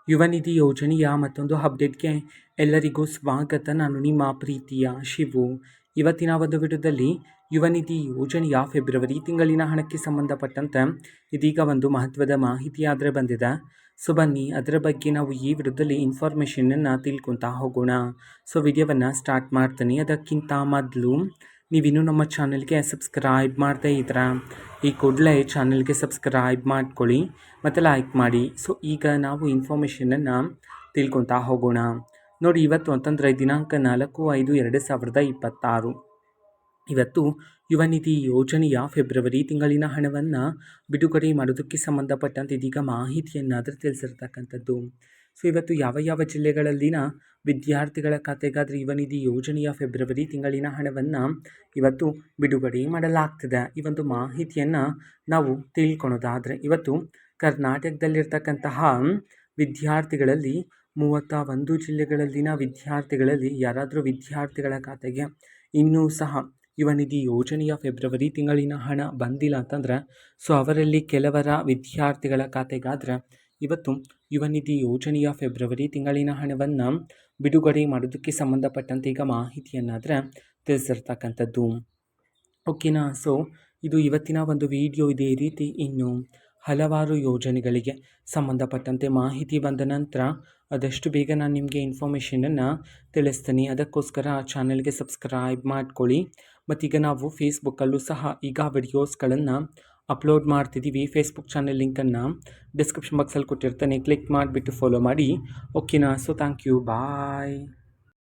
ಯುವ ನಿಧಿ ಯೋಜನೆಯ ಮತ್ತೊಂದು ಅಪ್ಡೇಟ್ಗೆ ಎಲ್ಲರಿಗೂ ಸ್ವಾಗತ. ನಾನು ನಿಮ್ಮ ಪ್ರೀತಿಯ ಶಿವು. ಇವತ್ತಿನ ಒಂದು ವಿಡಿಯೋದಲ್ಲಿ ಯುವ ನಿಧಿ ಯೋಜನೆಯ ಫೆಬ್ರವರಿ ತಿಂಗಳಿನ ಹಣಕ್ಕೆ ಸಂಬಂಧಪಟ್ಟಂತೆ ಇದೀಗ ಒಂದು ಮಹತ್ವದ ಮಾಹಿತಿ ಆದರೆ ಬಂದಿದೆ. ಸೊ ಬನ್ನಿ ಅದರ ಬಗ್ಗೆ ನಾವು ಈ ವಿಡಿಯೋದಲ್ಲಿ ಇನ್ಫಾರ್ಮೇಷನನ್ನು ತಿಳ್ಕೊತಾ ಹೋಗೋಣ. ಸೊ ವಿಡಿಯೋವನ್ನು ಸ್ಟಾರ್ಟ್ ಮಾಡ್ತೀನಿ. ಅದಕ್ಕಿಂತ ಮೊದಲು ನೀವಿನ್ನೂ ನಮ್ಮ ಚಾನಲ್ಗೆ ಸಬ್ಸ್ಕ್ರೈಬ್ ಮಾಡ್ತಾ ಇದ್ದೀರಾ, ಈ ಕೂಡಲೇ ಚಾನಲ್ಗೆ ಸಬ್ಸ್ಕ್ರೈಬ್ ಮಾಡ್ಕೊಳ್ಳಿ ಮತ್ತು ಲೈಕ್ ಮಾಡಿ. ಸೊ ಈಗ ನಾವು ಇನ್ಫಾರ್ಮೇಷನನ್ನು ತಿಳ್ಕೊತಾ ಹೋಗೋಣ. ನೋಡಿ, ಇವತ್ತು ಅಂತಂದರೆ ದಿನಾಂಕ 4/5/2026 ಇವತ್ತು ಯುವ ನಿಧಿ ಯೋಜನೆಯ ಫೆಬ್ರವರಿ ತಿಂಗಳಿನ ಹಣವನ್ನು ಬಿಡುಗಡೆ ಮಾಡೋದಕ್ಕೆ ಸಂಬಂಧಪಟ್ಟಂತೆ ಇದೀಗ ಮಾಹಿತಿಯನ್ನಾದರೂ ತಿಳಿಸಿರ್ತಕ್ಕಂಥದ್ದು. ಸೊ ಇವತ್ತು ಯಾವ ಯಾವ ಜಿಲ್ಲೆಗಳಲ್ಲಿನ ವಿದ್ಯಾರ್ಥಿಗಳ ಖಾತೆಗಾದರೆ ಯುವ ನಿಧಿ ಯೋಜನೆಯ ಫೆಬ್ರವರಿ ತಿಂಗಳಿನ ಹಣವನ್ನು ಇವತ್ತು ಬಿಡುಗಡೆ ಮಾಡಲಾಗ್ತದೆ. ಈ ಒಂದು ಮಾಹಿತಿಯನ್ನು ನಾವು ತಿಳ್ಕೊಳೋದಾದರೆ, ಇವತ್ತು ಕರ್ನಾಟಕದಲ್ಲಿರ್ತಕ್ಕಂತಹ ವಿದ್ಯಾರ್ಥಿಗಳಲ್ಲಿ 31 ಜಿಲ್ಲೆಗಳಲ್ಲಿನ ವಿದ್ಯಾರ್ಥಿಗಳಲ್ಲಿ ಯಾರಾದರೂ ವಿದ್ಯಾರ್ಥಿಗಳ ಖಾತೆಗೆ ಇನ್ನೂ ಸಹ ಯುವ ನಿಧಿ ಯೋಜನೆಯ ಫೆಬ್ರವರಿ ತಿಂಗಳಿನ ಹಣ ಬಂದಿಲ್ಲ ಅಂತಂದರೆ, ಸೊ ಅವರಲ್ಲಿ ಕೆಲವರ ವಿದ್ಯಾರ್ಥಿಗಳ ಖಾತೆಗಾದರೆ ಇವತ್ತು ಯುವ ನಿಧಿ ಯೋಜನೆಯ ಫೆಬ್ರವರಿ ತಿಂಗಳಿನ ಹಣವನ್ನು ಬಿಡುಗಡೆ ಮಾಡೋದಕ್ಕೆ ಸಂಬಂಧಪಟ್ಟಂತೆ ಈಗ ಮಾಹಿತಿಯನ್ನಾದರೆ ತಿಳಿಸಿರ್ತಕ್ಕಂಥದ್ದು. ಓಕೆನಾ. ಸೊ ಇದು ಇವತ್ತಿನ ಒಂದು ವಿಡಿಯೋ. ಇದೇ ರೀತಿ ಇನ್ನು ಹಲವಾರು ಯೋಜನೆಗಳಿಗೆ ಸಂಬಂಧಪಟ್ಟಂತೆ ಮಾಹಿತಿ ಬಂದ ನಂತರ ಆದಷ್ಟು ಬೇಗ ನಾನು ನಿಮಗೆ ಇನ್ಫಾರ್ಮೇಷನನ್ನು ತಿಳಿಸ್ತೀನಿ. ಅದಕ್ಕೋಸ್ಕರ ಚಾನಲ್ಗೆ ಸಬ್ಸ್ಕ್ರೈಬ್ ಮಾಡ್ಕೊಳ್ಳಿ. ಮತ್ತೀಗ ನಾವು ಫೇಸ್ಬುಕ್ಕಲ್ಲೂ ಸಹ ಈಗ ವಿಡಿಯೋಸ್ಗಳನ್ನು ಅಪ್ಲೋಡ್ ಮಾಡ್ತಿದ್ದೀವಿ. ಫೇಸ್ಬುಕ್ ಚಾನಲ್ ಲಿಂಕನ್ನು ಡಿಸ್ಕ್ರಿಪ್ಷನ್ ಬಾಕ್ಸಲ್ಲಿ ಕೊಟ್ಟಿರ್ತಾನೆ, ಕ್ಲಿಕ್ ಮಾಡಿಬಿಟ್ಟು ಫಾಲೋ ಮಾಡಿ. ಓಕೆನಾ. So thank you, bye.